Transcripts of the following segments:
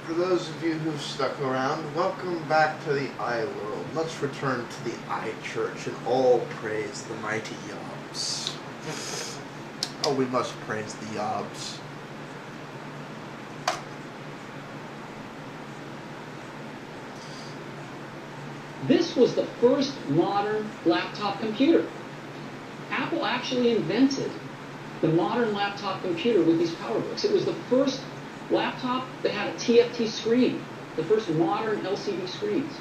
For those of you who've stuck around, welcome back to the iWorld. Let's return to the iChurch and all praise the mighty Yobs. Oh, we must praise the Yobs. This was the first modern laptop computer. Apple actually invented the modern laptop computer with these PowerBooks. It was the first laptop that had a TFT screen, the first modern LCD screens.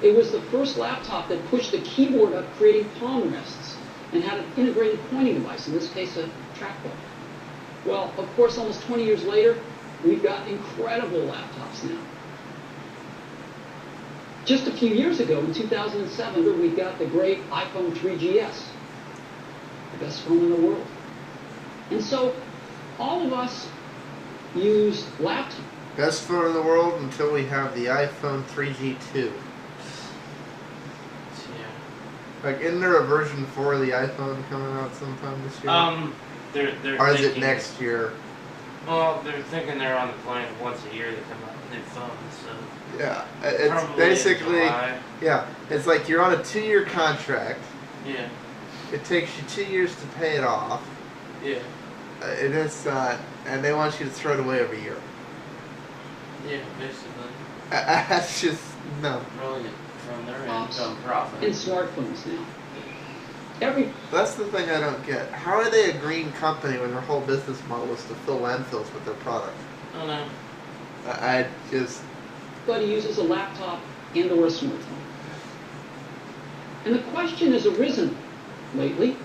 It was the first laptop that pushed the keyboard up, creating palm rests, and had an integrated pointing device, in this case a trackball. Well, of course, almost 20 years later, we've got incredible laptops now. Just a few years ago, in 2007, we got the great iPhone 3GS, the best phone in the world. And so, all of us use laptops. Best phone in the world until we have the iPhone 3G2. Yeah. Like, isn't there a version 4 of the iPhone coming out sometime this year? They're or is it thinking, next year? Well, they're thinking they're on the plan once a year they come out with new phones, so. Yeah, it's Probably basically, in July. yeah, it's like you're on a 2-year contract. Yeah. It takes you 2 years to pay it off. Yeah. It is, and they want you to throw it away every year. Yeah, basically. That's just, no. Brilliant from their Pops income profit. and smartphones now. That's the thing I don't get. How are they a green company when their whole business model is to fill landfills with their product? I don't know. I just... Everybody uses a laptop and or a smartphone. And the question has arisen lately,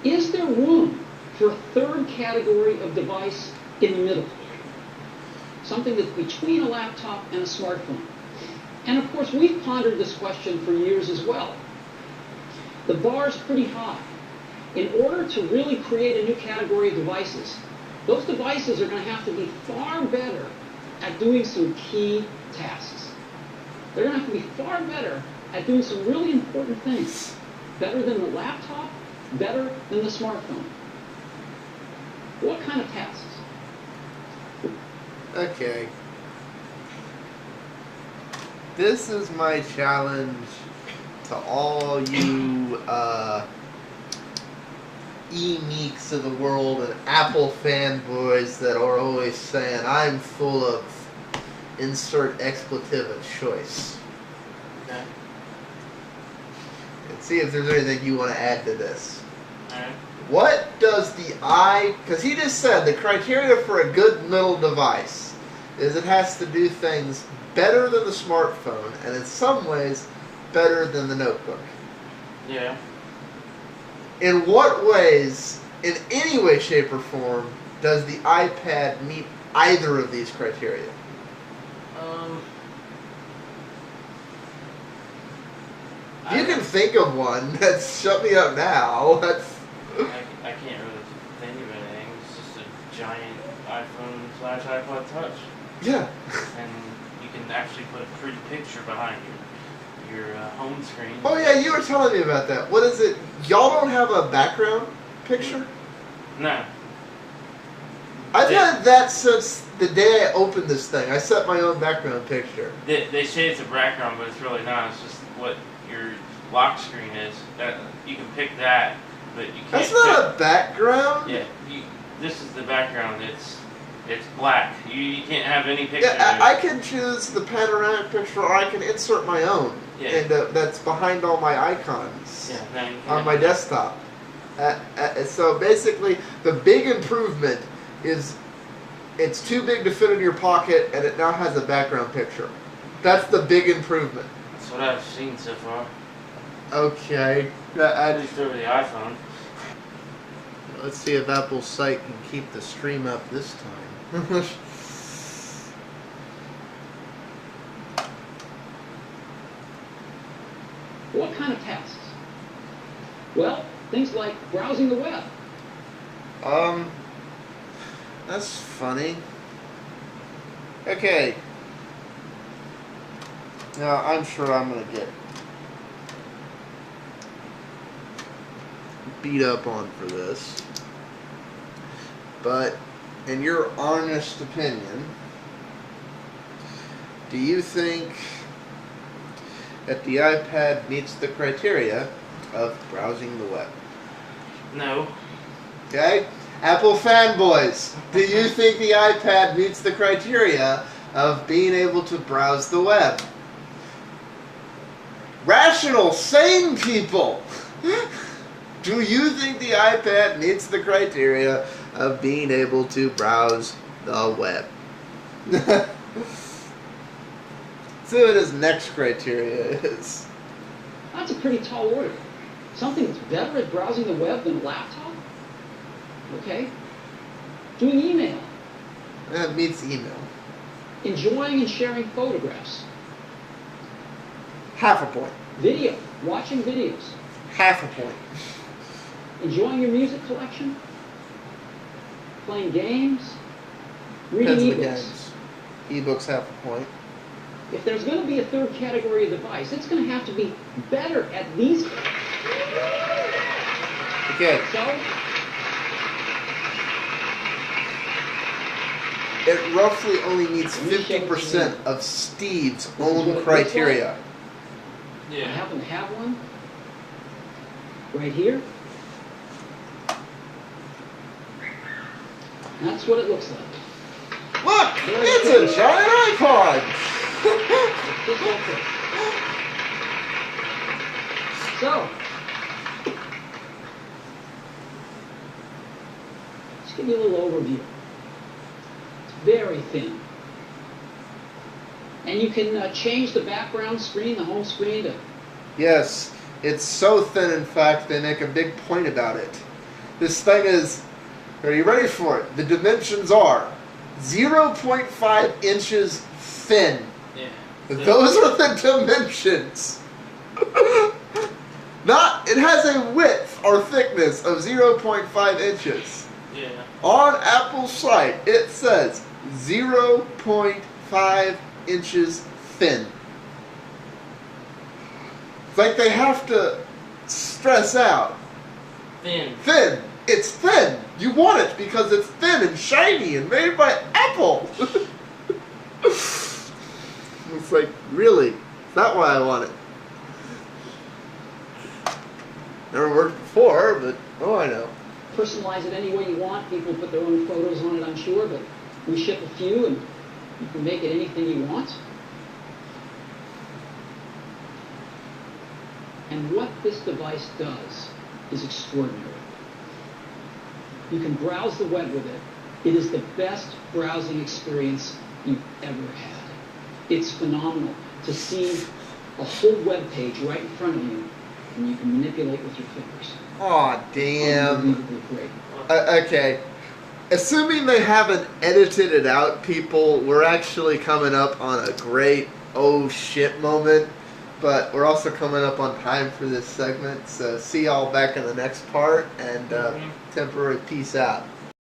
is there room for a third category of device in the middle? Something that's between a laptop and a smartphone. And of course, we've pondered this question for years as well. The bar's pretty high. In order to really create a new category of devices, those devices are going to have to be far better at doing some key tasks. They're going to have to be far better at doing some really important things. Better than the laptop, better than the smartphone. What kind of tasks? Okay. This is my challenge to all you e-meeks of the world and Apple fanboys that are always saying I'm full of insert expletive of choice. Okay. And see if there's anything you want to add to this. Alright. What does the because he just said the criteria for a good middle device is it has to do things better than the smartphone and in some ways better than the notebook. Yeah. In what ways, in any way, shape, or form, does the iPad meet either of these criteria? If you can think of one, that's shut me up now. That's I can't really think of anything. It's just a giant iPhone/iPod Touch. yeah. And you can actually put a pretty picture behind your home screen. Oh yeah, you were telling me about that. What is it? Y'all don't have a background picture? No. I've had that since the day I opened this thing. I set my own background picture. They say it's a background, but it's really not. It's just what your lock screen is. You can pick that, but you can't. That's not a background. Yeah, this is the background. It's black. You can't have any picture. Yeah, I can choose the panoramic picture, or I can insert my own. Yeah. And that's behind all my icons on my desktop. So basically, the big improvement is it's too big to fit in your pocket, and it now has a background picture. That's the big improvement. That's what I've seen so far. Okay. At least over the iPhone. Let's see if Apple's site can keep the stream up this time. What kind of tasks? Well, things like browsing the web. That's funny. Okay. Now, I'm sure I'm going to get beat up on for this. But, in your honest opinion, Do you think that the iPad meets the criteria of browsing the web? No. Okay? Apple fanboys, do you think the iPad meets the criteria of being able to browse the web? Rational, sane people, do you think the iPad meets the criteria of being able to browse the web? See what his next criteria is. That's a pretty tall order. Something that's better at browsing the web than a laptop? Okay. Doing email. That meets email. Enjoying and sharing photographs. Half a point. Video. Watching videos. Half a point. Enjoying your music collection. Playing games. Reading Depends on the ebooks. games. Ebooks half a point. If there's going to be a third category of device, it's going to have to be better at these. Okay. So, It roughly only meets 50% of Steve's own criteria. I happen to have one right here. That's what it looks like. Look! It's a giant iPod! Just like this. So, let's give you a little overview. It's very thin. And you can change the background screen, the home screen to... Yes, it's so thin, in fact, they make a big point about it. This thing is... Are you ready for it? The dimensions are 0.5 inches thin. Yeah. Those are the dimensions. It has a width or thickness of 0.5 inches. Yeah. On Apple's site, it says 0.5 inches thin. It's like they have to stress out. Thin. Thin. It's thin. You want it because it's thin and shiny and made by Apple. It's like, really? Is that why I want it? Never worked before, but oh, I know. Personalize it any way you want. People put their own photos on it, I'm sure, but we ship a few and you can make it anything you want. And what this device does is extraordinary. You can browse the web with it. It is the best browsing experience you've ever had. It's phenomenal to see a whole web page right in front of you, and you can manipulate with your fingers. Aw, damn. Unbelievably great. Okay. Assuming they haven't edited it out, people, we're actually coming up on a great oh shit moment, but we're also coming up on time for this segment, so see y'all back in the next part, and temporary peace out.